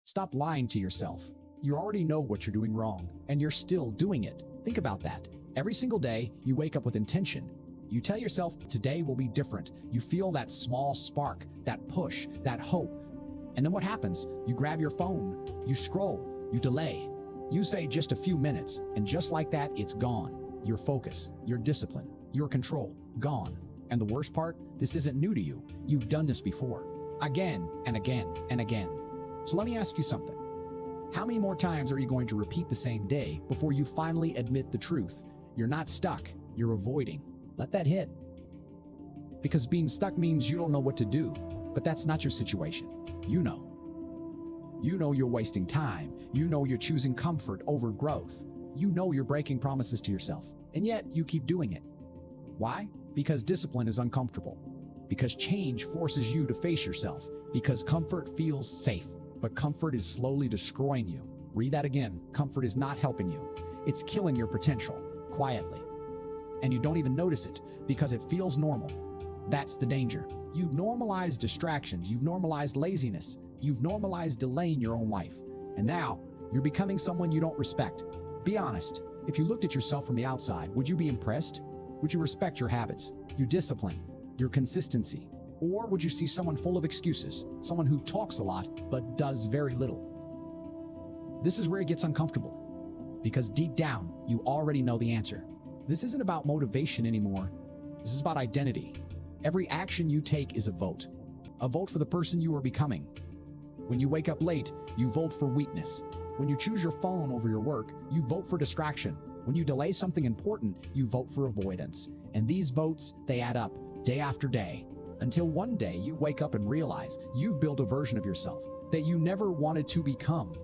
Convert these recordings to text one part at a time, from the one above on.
Stop lying to yourself. You already know what you're doing wrong, and you're still doing it. Think about that. Every single day, you wake up with intention. You tell yourself, today will be different. You feel that small spark, that push, that hope. And then what happens? You grab your phone, you scroll, you delay. You say just a few minutes, and just like that, it's gone. Your focus, your discipline, your control, gone. And the worst part, this isn't new to you. You've done this before, again and again and again. So let me ask you something. How many more times are you going to repeat the same day before you finally admit the truth? You're not stuck, you're avoiding. Let that hit. Because being stuck means you don't know what to do, but that's not your situation. You know. You know you're wasting time. You know you're choosing comfort over growth. You know you're breaking promises to yourself, and yet you keep doing it. Why? Because discipline is uncomfortable. Because change forces you to face yourself. Because comfort feels safe. But comfort is slowly destroying you. Read that again. Comfort is not helping you. It's killing your potential, quietly. And you don't even notice it because it feels normal. That's the danger. You've normalized distractions. You've normalized laziness. You've normalized delaying your own life. And now, you're becoming someone you don't respect. Be honest. If you looked at yourself from the outside, would you be impressed? Would you respect your habits, your discipline, your consistency? Or would you see someone full of excuses, someone who talks a lot but does very little? This is where it gets uncomfortable, because deep down, you already know the answer. This isn't about motivation anymore. This is about identity. Every action you take is a vote for the person you are becoming. When you wake up late, you vote for weakness. When you choose your phone over your work, you vote for distraction. When you delay something important, you vote for avoidance. And these votes, they add up day after day. Until one day you wake up and realize you've built a version of yourself that you never wanted to become.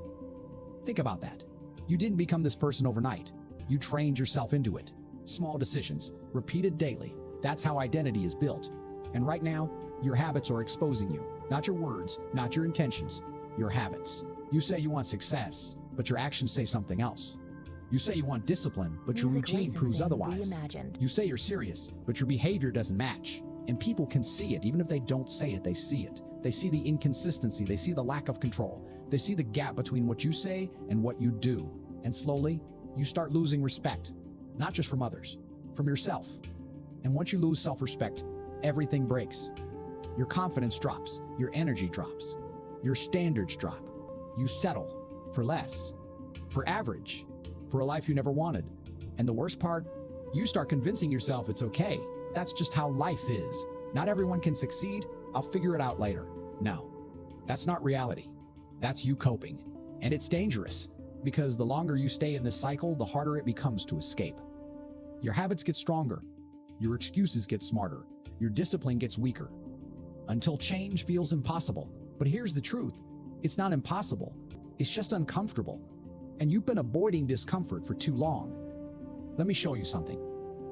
Think about that. You didn't become this person overnight. You trained yourself into it. Small decisions, repeated daily. That's how identity is built. And right now, your habits are exposing you. Not your words, not your intentions, your habits. You say you want success, but your actions say something else. You say you want discipline, but your routine proves otherwise. You say you're serious, but your behavior doesn't match. And people can see it. Even if they don't say it, they see it. They see the inconsistency. They see the lack of control. They see the gap between what you say and what you do. And slowly, you start losing respect, not just from others, from yourself. And once you lose self-respect, everything breaks. Your confidence drops. Your energy drops. Your standards drop. You settle for less, for average, for a life you never wanted. And the worst part, you start convincing yourself it's okay. That's just how life is. Not everyone can succeed. I'll figure it out later. No, that's not reality. That's you coping. And it's dangerous because the longer you stay in this cycle, the harder it becomes to escape. Your habits get stronger. Your excuses get smarter. Your discipline gets weaker until change feels impossible. But here's the truth. It's not impossible. It's just uncomfortable. And you've been avoiding discomfort for too long. Let me show you something.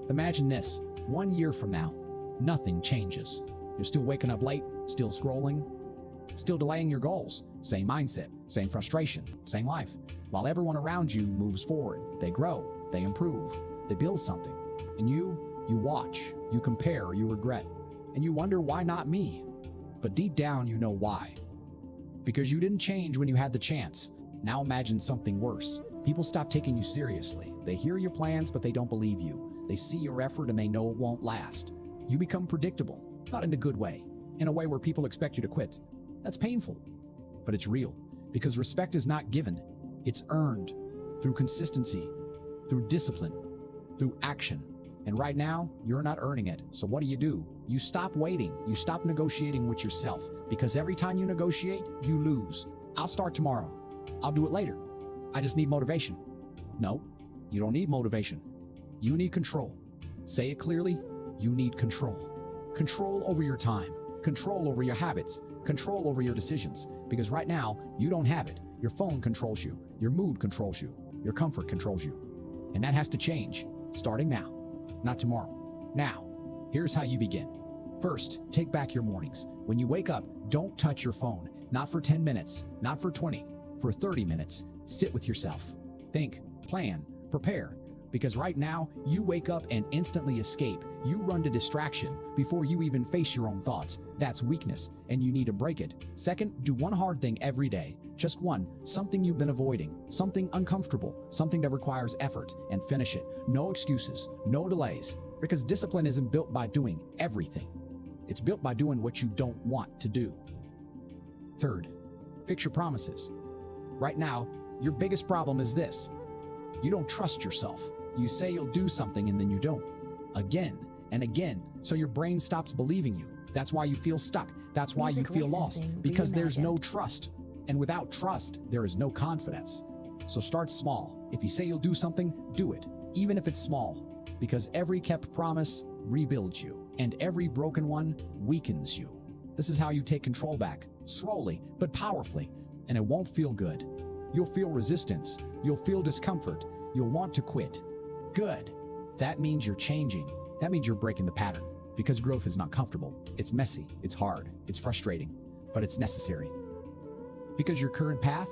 Imagine this. 1 year from now, nothing changes. You're still waking up late, still scrolling, still delaying your goals. Same mindset, same frustration, same life. While everyone around you moves forward, they grow, they improve, they build something. And you watch, you compare, you regret, and you wonder why not me? But deep down, you know why. Because you didn't change when you had the chance. Now imagine something worse. People stop taking you seriously. They hear your plans, but they don't believe you. They see your effort and they know it won't last. You become predictable, not in a good way, in a way where people expect you to quit. That's painful, but it's real, because respect is not given. It's earned through consistency, through discipline, through action. And right now, you're not earning it. So what do? You stop waiting. You stop negotiating with yourself, because every time you negotiate, you lose. I'll start tomorrow. I'll do it later. I just need motivation. No, you don't need motivation. You need control. Say it clearly, you need control. Control over your time, control over your habits, control over your decisions. Because right now, you don't have it. Your phone controls you, your mood controls you, your comfort controls you. And that has to change, starting now, not tomorrow. Now, here's how you begin. First, take back your mornings. When you wake up, don't touch your phone. Not for 10 minutes, not for 20, for 30 minutes. Sit with yourself. Think, plan, prepare. Because right now, you wake up and instantly escape. You run to distraction before you even face your own thoughts. That's weakness, and you need to break it. Second, do one hard thing every day. Just one, something you've been avoiding, something uncomfortable, something that requires effort, and finish it. No excuses, no delays, because discipline isn't built by doing everything. It's built by doing what you don't want to do. Third, fix your promises. Right now, your biggest problem is this. You don't trust yourself. You say you'll do something and then you don't. Again and again, so your brain stops believing you. That's why you feel stuck. That's why you feel lost, because there's no trust. And without trust, there is no confidence. So start small. If you say you'll do something, do it, even if it's small, because every kept promise rebuilds you, and every broken one weakens you. This is how you take control back, slowly but powerfully, and it won't feel good. You'll feel resistance. You'll feel discomfort. You'll want to quit. Good. That means you're changing. That means you're breaking the pattern, because growth is not comfortable. It's messy. It's hard. It's frustrating, but it's necessary. Because your current path,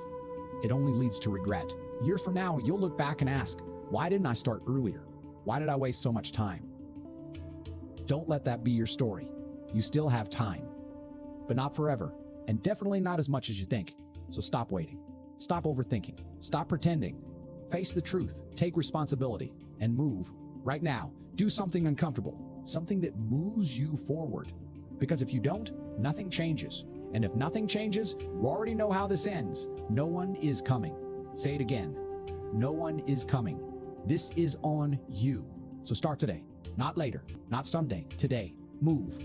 it only leads to regret. Years from now, you'll look back and ask, why didn't I start earlier? Why did I waste so much time? Don't let that be your story. You still have time, but not forever, and definitely not as much as you think. So stop waiting. Stop overthinking. Stop pretending. Face the truth. Take responsibility and move. Right now, do something uncomfortable, something that moves you forward. Because if you don't, nothing changes. And if nothing changes, you already know how this ends. No one is coming. Say it again. No one is coming. This is on you. So start today, not later, not someday, today. Move.